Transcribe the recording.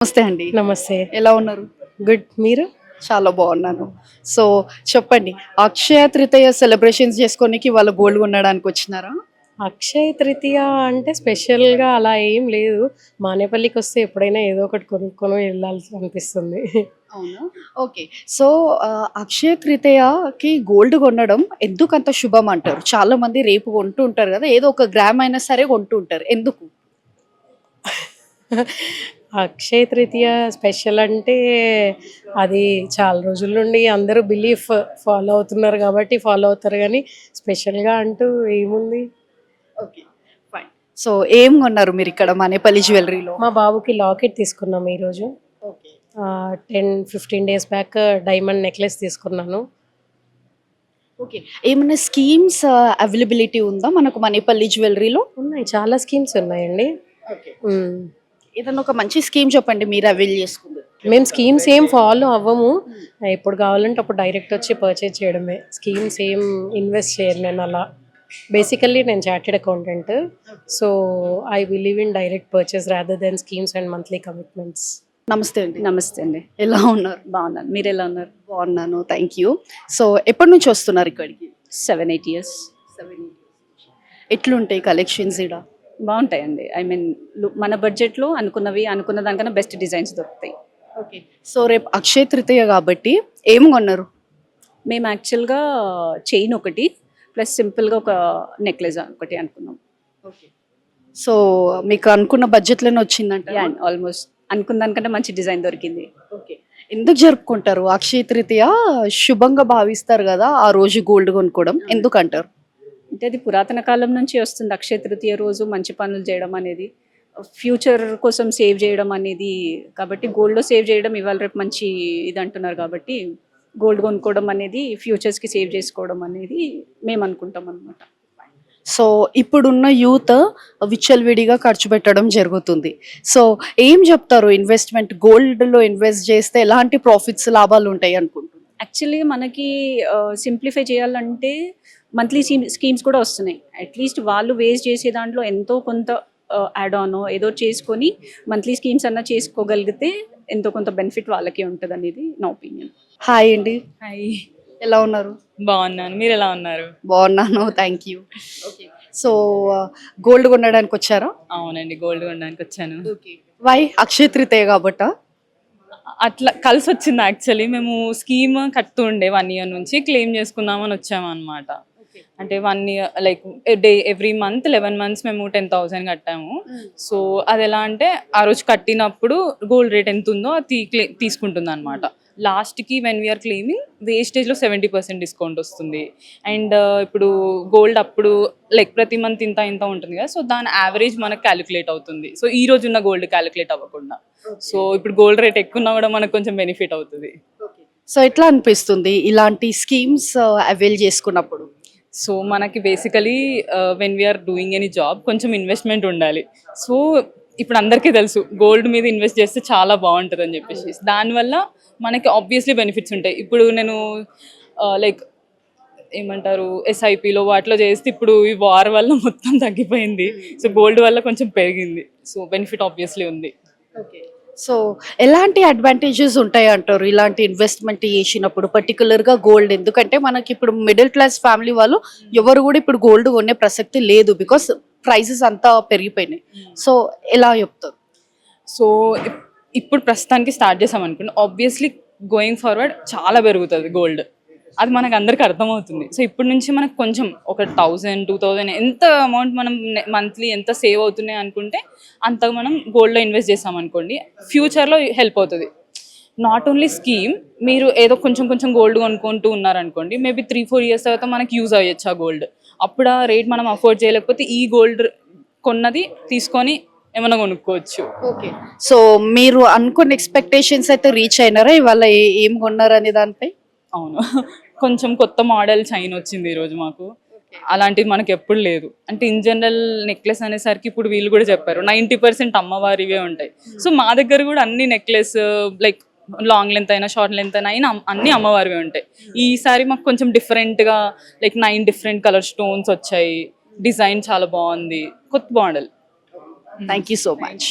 నమస్తే అండి. నమస్తే. ఎలా ఉన్నారు? గుడ్. మీరు? చాలా బాగున్నాను. సో, చెప్పండి. అక్షయ తృతీయ సెలబ్రేషన్స్ చేసుకోనికి ఇవాళ గోల్డ్ కొనడానికి వచ్చినారా? అక్షయ తృతీయ అంటే స్పెషల్‌గా అలా ఏం లేదు. మానేపల్లికొస్తే ఎప్పుడైనా ఏదో ఒకటి కొనుక్కొని వెళ్ళాల్సి అనిపిస్తుంది. అవునా? ఓకే. సో, అక్షయ తృతీయకి గోల్డ్ కొనడం ఎందుకంత శుభం అంటారు? చాలా మంది రేపు కొంటూ ఉంటారు కదా! ఏదో ఒక గ్రామ్ అయినా సరే కొంటూ ఉంటారు. ఎందుకు? అక్షయ తృతీయ స్పెషల్ అంటే అది చాలా రోజుల నుండి అందరూ బిలీఫ్ ఫాలో అవుతున్నారు కాబట్టి ఫాలో అవుతారు గానీ స్పెషల్‌గా అంటూ ఏముంది? ఓకే. ఫైన్. సో, ఏం కొన్నారు మీరిక్కడ మనేపల్లి జ్యువెల్లరీలో? మా బాబుకి లాకెట్ తీసుకున్నాం ఈరోజు. Okay. 10, 15 days back diamond necklace తీసుకున్నాను. ఓకే. ఏమన్నా స్కీమ్స్ అవైలబిలిటీ ఉందా మనకు మనేపల్లి జ్యువెల్లరీలో? ఉన్నాయి. చాలా స్కీమ్స్ ఉన్నాయండి. ఓకే. హ్మ్. ఏదన్నా ఒక మంచి స్కీమ్ చెప్పండి మీరు అవైల్ చేసుకుంది. మేము స్కీమ్స్ ఏం ఫాలో అవ్వము. ఎప్పుడు కావాలంటే అప్పుడు డైరెక్ట్ వచ్చి పర్చేజ్ చేయడమే. స్కీమ్స్ ఏం ఇన్వెస్ట్ చేయను నేను అలా. బేసికల్లీ నేను chartered accountant. So, I believe in direct purchase rather than schemes and monthly commitments. నమస్తే అండి. నమస్తే అండి. ఎలా ఉన్నారు? బాగున్నాను. మీరు ఎలా ఉన్నారు? బాగున్నాను. Thank you. సో, ఎప్పటి నుంచి వస్తున్నారు ఇక్కడికి? 7-8 ఇయర్స్. 7 ఎట్లుంటాయి కలెక్షన్స్ ఈడ? బాగుంటాయండి. ఐ మీన్ మన బడ్జెట్లో అనుకున్న దానికన్నా బెస్ట్ డిజైన్స్ దొరుకుతాయి. ఓకే. సో, రేపు అక్షయ తృతీయ కాబట్టి ఏం కొన్నారు? మేము యాక్చువల్గా చైన్ ఒకటి ప్లస్ సింపుల్గా ఒక నెక్లెస్ ఒకటి అనుకున్నాం. ఓకే. సో, మీకు అనుకున్న బడ్జెట్లోనే వచ్చిందంట? ఆల్మోస్ట్ అనుకున్న దానికంటే మంచి డిజైన్ దొరికింది. ఓకే. ఎందుకు జరుపుకుంటారు అక్షయ తృతీయ? శుభంగా భావిస్తారు కదా ఆ రోజు గోల్డ్ కొనుక్కోవడం, ఎందుకంటారు? అంటే అది పురాతన కాలం నుంచి వస్తుంది. అక్షయ తృతీయ రోజు మంచి పనులు చేయడం అనేది, ఫ్యూచర్ కోసం సేవ్ చేయడం అనేది, కాబట్టి గోల్డ్లో సేవ్ చేయడం ఇవాళ రేపు మంచి ఇది అంటున్నారు కాబట్టి గోల్డ్ కొనుక్కోవడం అనేది ఫ్యూచర్స్కి సేవ్ చేసుకోవడం అనేది మేము అనుకుంటాం అనమాట. సో, ఇప్పుడున్న యూత్ విచ్చలవిడిగా ఖర్చు పెట్టడం జరుగుతుంది. సో, ఏం చెప్తారు ఇన్వెస్ట్మెంట్ గోల్డ్‌లో ఇన్వెస్ట్ చేస్తే ఎలాంటి ప్రాఫిట్స్ లాభాలు ఉంటాయి అనుకుంటున్నారు? యాక్చువల్లీ మనకి సింప్లిఫై చేయాలంటే మంత్లీ స్కీమ్స్ కూడా వస్తున్నాయి. అట్లీస్ట్ వాళ్ళు వేస్ట్ చేసే దాంట్లో ఎంతో కొంత యాడ్ ఆన్ ఏదో చేసుకొని మంత్లీ స్కీమ్స్ అన్నా చేసుకోగలిగితే ఎంతో కొంత బెనిఫిట్ వాళ్ళకే ఉంటుంది అనేది నా ఒపీనియన్. హాయ్ అండి. హాయ్, ఎలా ఉన్నారు? బాగున్నాను. మీరు ఎలా ఉన్నారు? బాగున్నాను. Thank you. Okay. So, gold కొనడానికి వచ్చారా? అవునండి, గోల్డ్ కొనడానికి వచ్చాను. ఓకే. వై? అక్షయ తృతీయ కాబట్టా? అట్లా కలిసి వచ్చింది. యాక్చువల్లీ మేము స్కీమ్ కడుతూ ఉండే 1 ఇయర్ నుంచి క్లెయిమ్ చేసుకుందామని వచ్చాము అనమాట. అంటే 1 year like every month 11 months మేము 10,000 కట్టాము. సో అది ఎలా అంటే ఆ రోజు కట్టినప్పుడు గోల్డ్ రేట్ ఎంత ఉందో అది తీసుకుంటుంది అనమాట. లాస్ట్కి వెన్ వీఆర్ క్లెయిమింగ్ వేస్టేజ్లో 70% డిస్కౌంట్ వస్తుంది. అండ్ ఇప్పుడు గోల్డ్ అప్పుడు లైక్ ప్రతి మంత్ ఇంత ఇంత ఉంటుంది కదా, సో దాని యావరేజ్ మనకు క్యాలిక్యులేట్ అవుతుంది. సో ఈ రోజు ఉన్న గోల్డ్ క్యాలిక్యులేట్ అవ్వకుండా. సో ఇప్పుడు గోల్డ్ రేట్ ఎక్కువ ఉన్నా కూడా మనకు కొంచెం బెనిఫిట్ అవుతుంది. సో, ఎట్లా అనిపిస్తుంది ఇలాంటి స్కీమ్స్ అవైల్ చేసుకున్నప్పుడు? సో మనకి basically when we are doing any job కొంచెం ఇన్వెస్ట్మెంట్ ఉండాలి. సో ఇప్పుడు అందరికీ తెలుసు గోల్డ్ మీద ఇన్వెస్ట్ చేస్తే చాలా బాగుంటుంది అని చెప్పేసి, దానివల్ల మనకి ఆబ్వియస్లీ బెనిఫిట్స్ ఉంటాయి. ఇప్పుడు నేను లైక్ ఏమంటారు ఎస్ఐపిలో వాటిలో చేస్తే ఇప్పుడు ఈ వార్ వల్ల మొత్తం తగ్గిపోయింది. సో గోల్డ్ వల్ల కొంచెం పెరిగింది. సో బెనిఫిట్ ఆబ్వియస్లీ ఉంది. ఓకే. సో, ఎలాంటి అడ్వాంటేజెస్ ఉంటాయి అంటారు ఇలాంటి ఇన్వెస్ట్మెంట్ చేసినప్పుడు, పర్టికులర్గా గోల్డ్? ఎందుకంటే మనకి ఇప్పుడు మిడిల్ క్లాస్ ఫ్యామిలీ వాళ్ళు ఎవరు కూడా ఇప్పుడు గోల్డ్ కొనే ప్రసక్తి లేదు, బికాస్ ప్రైసెస్ అంతా పెరిగిపోయినాయి. సో, ఎలా చెప్తారు? సో ఇప్పుడు ప్రస్తుతానికి స్టార్ట్ చేసాం అనుకోండి, ఆబ్వియస్లీ గోయింగ్ ఫార్వర్డ్ చాలా పెరుగుతుంది గోల్డ్. అది మనకు అందరికీ అర్థమవుతుంది. సో ఇప్పటి నుంచి మనకు కొంచెం ఒక 1,000, 2,000 ఎంత అమౌంట్ మనం మంత్లీ ఎంత సేవ్ అవుతున్నాయి అనుకుంటే అంత మనం గోల్డ్లో ఇన్వెస్ట్ చేసాం అనుకోండి, ఫ్యూచర్లో హెల్ప్ అవుతుంది. నాట్ ఓన్లీ స్కీమ్, మీరు ఏదో కొంచెం కొంచెం గోల్డ్ కొనుక్కుంటూ ఉన్నారనుకోండి, మేబీ 3-4 years తర్వాత మనకి యూజ్ అయ్యొచ్చు ఆ గోల్డ్. అప్పుడు ఆ రేట్ మనం అఫోర్డ్ చేయలేకపోతే ఈ గోల్డ్ కొన్నది తీసుకొని ఏమైనా కొనుక్కోవచ్చు. ఓకే. సో, మీరు అనుకున్న ఎక్స్పెక్టేషన్స్ అయితే రీచ్ అయినారా ఇవాళ? ఏం కొన్నారు అనే దానిపై? అవును, కొంచెం కొత్త మోడల్ చైన్ వచ్చింది ఈరోజు మాకు. అలాంటిది మనకి ఎప్పుడు లేదు. అంటే ఇన్ జనరల్ నెక్లెస్ అనేసరికి ఇప్పుడు వీళ్ళు కూడా చెప్పారు 90% అమ్మవారివే ఉంటాయి. సో మా దగ్గర కూడా అన్ని నెక్లెస్ లైక్ లాంగ్ లెంత్ అయినా షార్ట్ లెంత్ అయినా అన్ని అమ్మవారివే ఉంటాయి. ఈసారి మాకు కొంచెం డిఫరెంట్గా లైక్ 9 different కలర్ స్టోన్స్ వచ్చాయి. డిజైన్ చాలా బాగుంది, కొత్త model. Thank you so much.